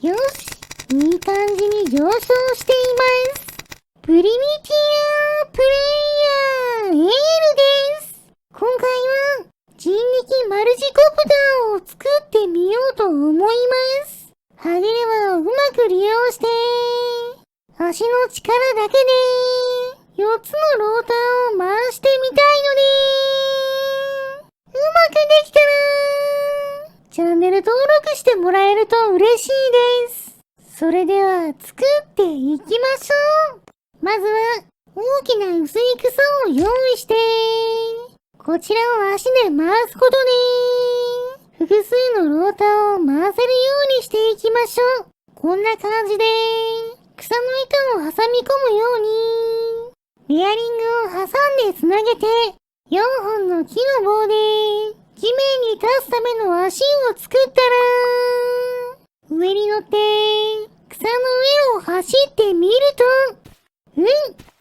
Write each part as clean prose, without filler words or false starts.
よし、いい感じに上昇しています。プリミティアプレイヤーエールです。今回は人力マルチコプターを作ってみようと思います。ハゲレバをうまく利用して、足の力だけで4つのローターを回してみたいので、うまくできたら、チャンネル登録してもらえると嬉しいです。それでは作っていきましょう。まずは大きな薄い草を用意して、こちらを足で回すことで、複数のローターを回せるようにしていきましょう。こんな感じで、草の板を挟み込むように、ベアリングを挟んでつなげて、4本の木の棒で、地面に立つための足を作ったら、上に乗って、草の上を走ってみると、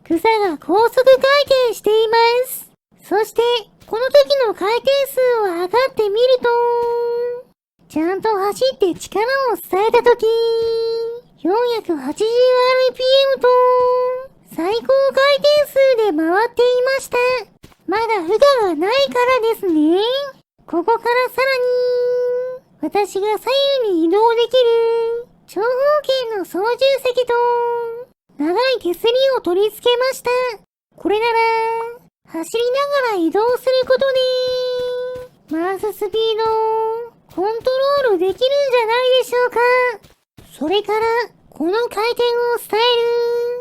草が高速回転しています。そして、この時の回転数を測ってみると、ちゃんと走って力を伝えた時、480rpm と、最高回転数で回っていました。まだ負荷がないからですね。ここからさらに、私が左右に移動できる、長方形の操縦席と、長い手すりを取り付けました。これなら、走りながら移動することで、回すスピードをコントロールできるんじゃないでしょうか。それから、この回転を伝え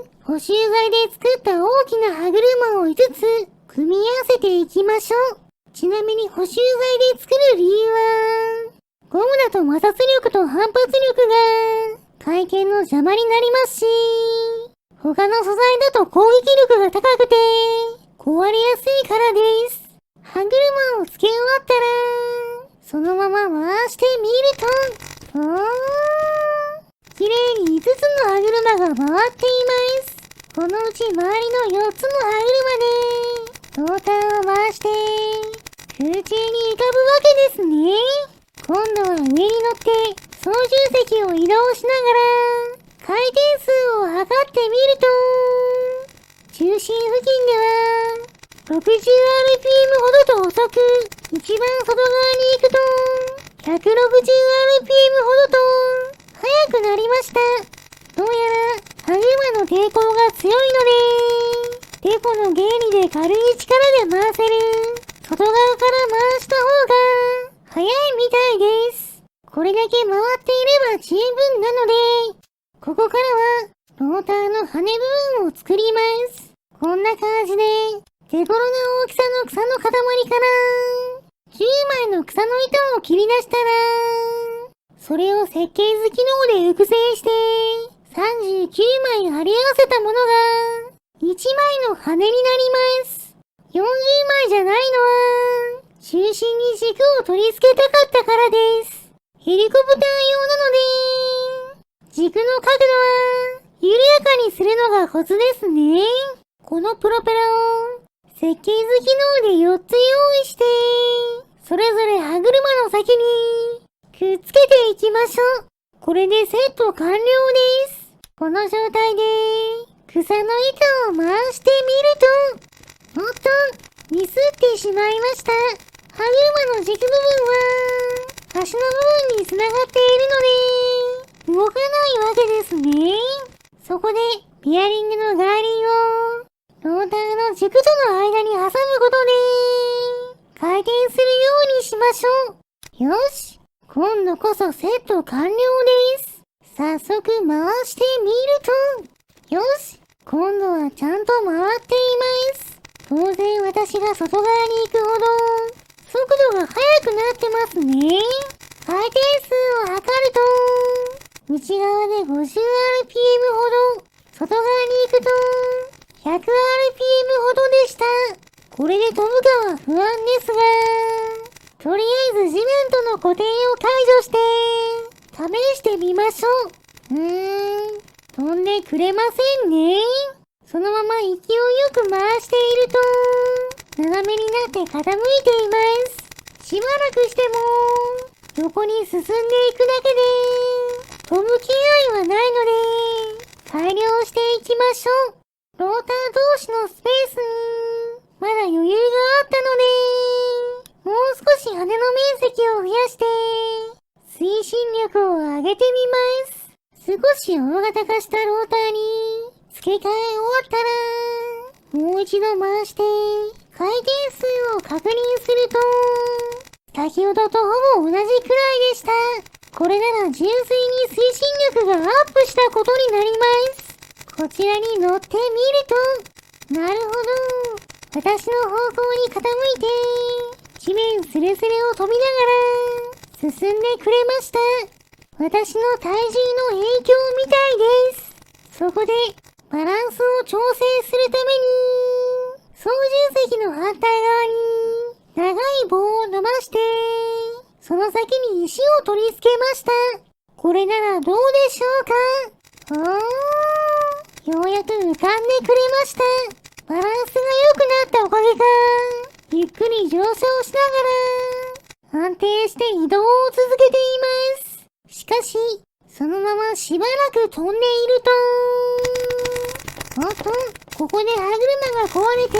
る、補修材で作った大きな歯車を5つ、組み合わせていきましょう。ちなみに補修材で作る理由は、ゴムだと摩擦力と反発力が回転の邪魔になりますし、他の素材だと攻撃力が高くて壊れやすいからです。歯車を付け終わったら、そのまま回してみると、綺麗に5つの歯車が回っています。このうち周りの4つの歯車でローターを回して空中に浮かぶわけですね。今度は上に乗って操縦席を移動しながら回転数を測ってみると、中心付近では 60rpm ほどと遅く、一番外側に行くと 160rpm ほどと速くなりました。どうやら歯車の抵抗が強いので、デコの原理で軽い力で回せる外側から回した方が速いみたいです。これだけ回っていれば十分なので、ここからはローターの羽部分を作ります。こんな感じで手頃な大きさの草の塊から10枚の草の糸を切り出したら、それを設計図機能で複製して39枚貼り合わせたものが1枚の羽になります。40枚じゃないのは中心に軸を取り付けたかったからです。ヘリコプター用なので、軸の角度は緩やかにするのがコツですね。このプロペラを設計図機能で4つ用意して、それぞれ歯車の先にくっつけていきましょう。これでセット完了です。この状態で草の板を回してみると、おっと、ミスってしまいました。歯車の軸部分は足の部分につながっているので動かないわけですね。そこでベアリングのガーリーをローターの軸との間に挟むことで回転するようにしましょう。よし、今度こそセット完了です。早速回してみると、よし、今度はちゃんと回っています。当然私が外側に行くほど速度が速くなってますね。回転数を測ると、内側で 50rpm ほど、外側に行くと 100rpm ほどでした。これで飛ぶかは不安ですが、とりあえず地面との固定を解除して試してみましょう。飛んでくれませんね。そのまま勢いよく回していると斜めになって傾いています。しばらくしても横に進んでいくだけで飛飛ぶ気合はないので、改良していきましょう。ローター同士のスペースに、まだ余裕があったので、もう少し羽の面積を増やして、推進力を上げてみます。少し大型化したローターに、付け替え終わったら、もう一度回して、回転数を確認すると、先ほどとほぼ同じくらいでした。これなら純粋に推進力がアップしたことになります。こちらに乗ってみると、なるほど。私の方向に傾いて、地面スレスレを飛びながら、進んでくれました。私の体重の影響みたいです。そこで、バランスを調整するために、操縦席の反対側に、長い棒を伸ばして、その先に石を取り付けました。これならどうでしょうか？ようやく浮かんでくれました。バランスが良くなったおかげか、ゆっくり上昇しながら、安定して移動を続けています。しかし、そのまましばらく飛んでいると、ここで歯車が壊れて、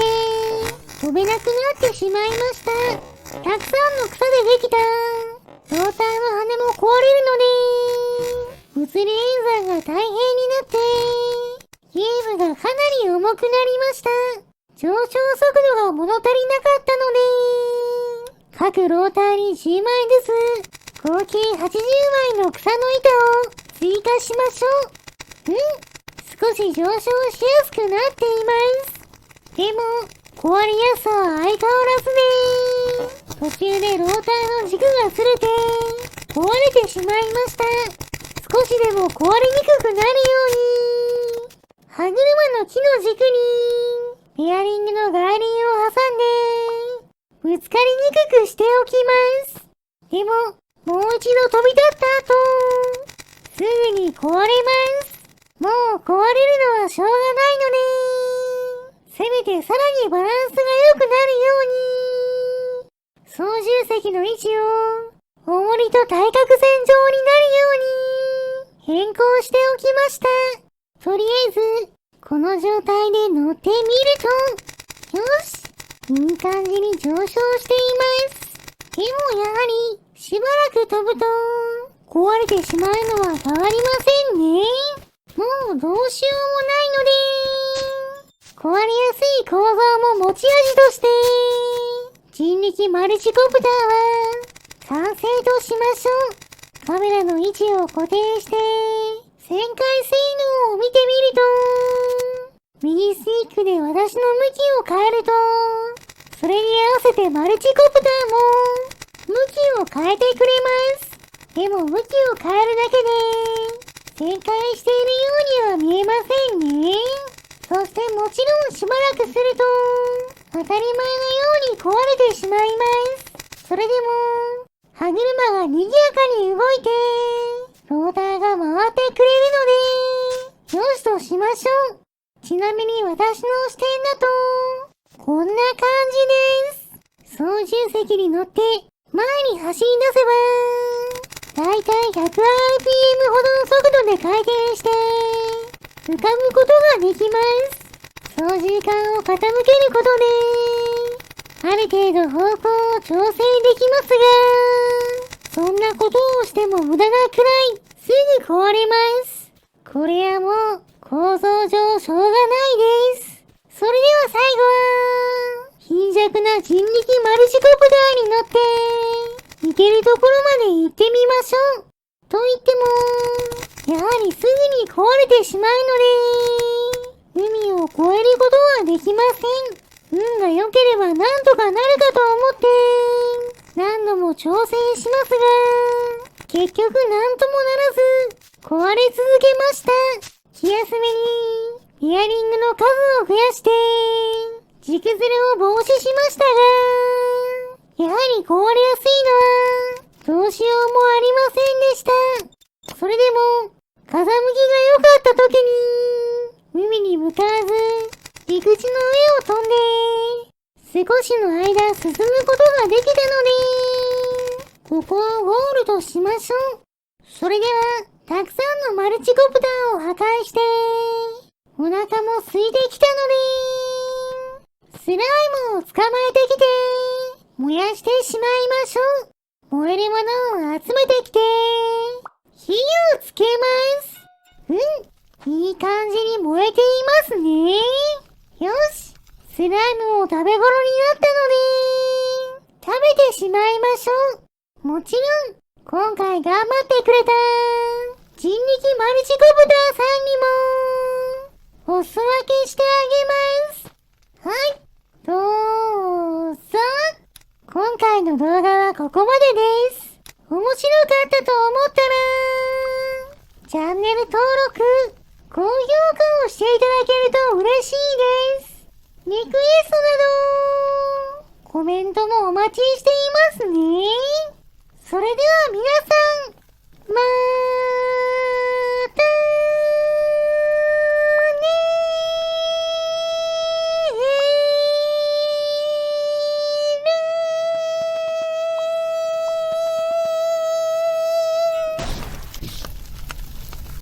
飛べなくなってしまいました。たくさんの草でできた、ローターの羽も壊れるので、物理演算が大変になって、ゲームがかなり重くなりました。上昇速度が物足りなかったので、各ローターに10枚ずつ、合計80枚の草の板を追加しましょう。少し上昇しやすくなっています。でも、壊れやすさは相変わらずで、途中でローターの軸がずれて、壊れてしまいました。少しでも壊れにくくなるように、歯車の木の軸に、ベアリングの外輪を挟んで、ぶつかりにくくしておきます。でも、もう一度飛び立った後、すぐに壊れます。もう壊れるのはしょうがないので、せめてさらにバランスが良くなるように、操縦席の位置を、重りと対角線上になるように、変更しておきました。とりあえず、この状態で乗ってみると、よし、いい感じに上昇しています。でもやはり、しばらく飛ぶと、壊れてしまうのは変わりませんね。もうどうしようもないので、壊れやすい構造も持ち味として、人力マルチコプターは、完成としましょう。カメラの位置を固定して、旋回性能を見てみると、右スティックで私の向きを変えると、それに合わせてマルチコプターも、向きを変えてくれます。でも向きを変えるだけで、旋回しているようには見えませんね。そしてもちろんしばらくすると、当たり前のように壊れてしまいます。それでも、歯車が賑やかに動いて、ローターが回ってくれるので、よしとしましょう。ちなみに私の視点だと、こんな感じです。操縦席に乗って、前に走り出せば、だいたい 100rpm ほどの速度で回転して、浮かぶことができます。操縦桿を傾けることで、ある程度方向を調整できますが、そんなことをしても無駄なくらい、すぐ壊れます。これはもう、構造上しょうがないです。それでは最後は、貧弱な人力マルチコプターに乗って、行けるところまで行ってみましょう。と言っても、やはりすぐに壊れてしまうので、海を越えることはできません。運が良ければなんとかなるかと思って、何度も挑戦しますが、結局なんともならず、壊れ続けました。気休めに、ベアリングの数を増やして、軸ずれを防止しましたが、やはり壊れやすいのは、どうしようもありませんでした。それでも、風向きが良かった時に、海に向かわず、陸地の上を飛んで、少しの間進むことができたので、ここをゴールとしましょう。それでは、たくさんのマルチコプターを破壊して、お腹も空いてきたので、スライムを捕まえてきて、燃やしてしまいましょう。燃えるものを集めてきて、火をつけます。いい感じに燃えていますね。よし、スライムも食べ頃になったので、食べてしまいましょう。もちろん、今回頑張ってくれた人力マルチコプターさんにもお裾分けしてあげます。はい、どうぞ。今回の動画はここまでです。面白かったと思ったらチャンネル登録、高評価をしていただけると嬉しいです。リクエストなどコメントもお待ちしていますね。それでは皆さん、まー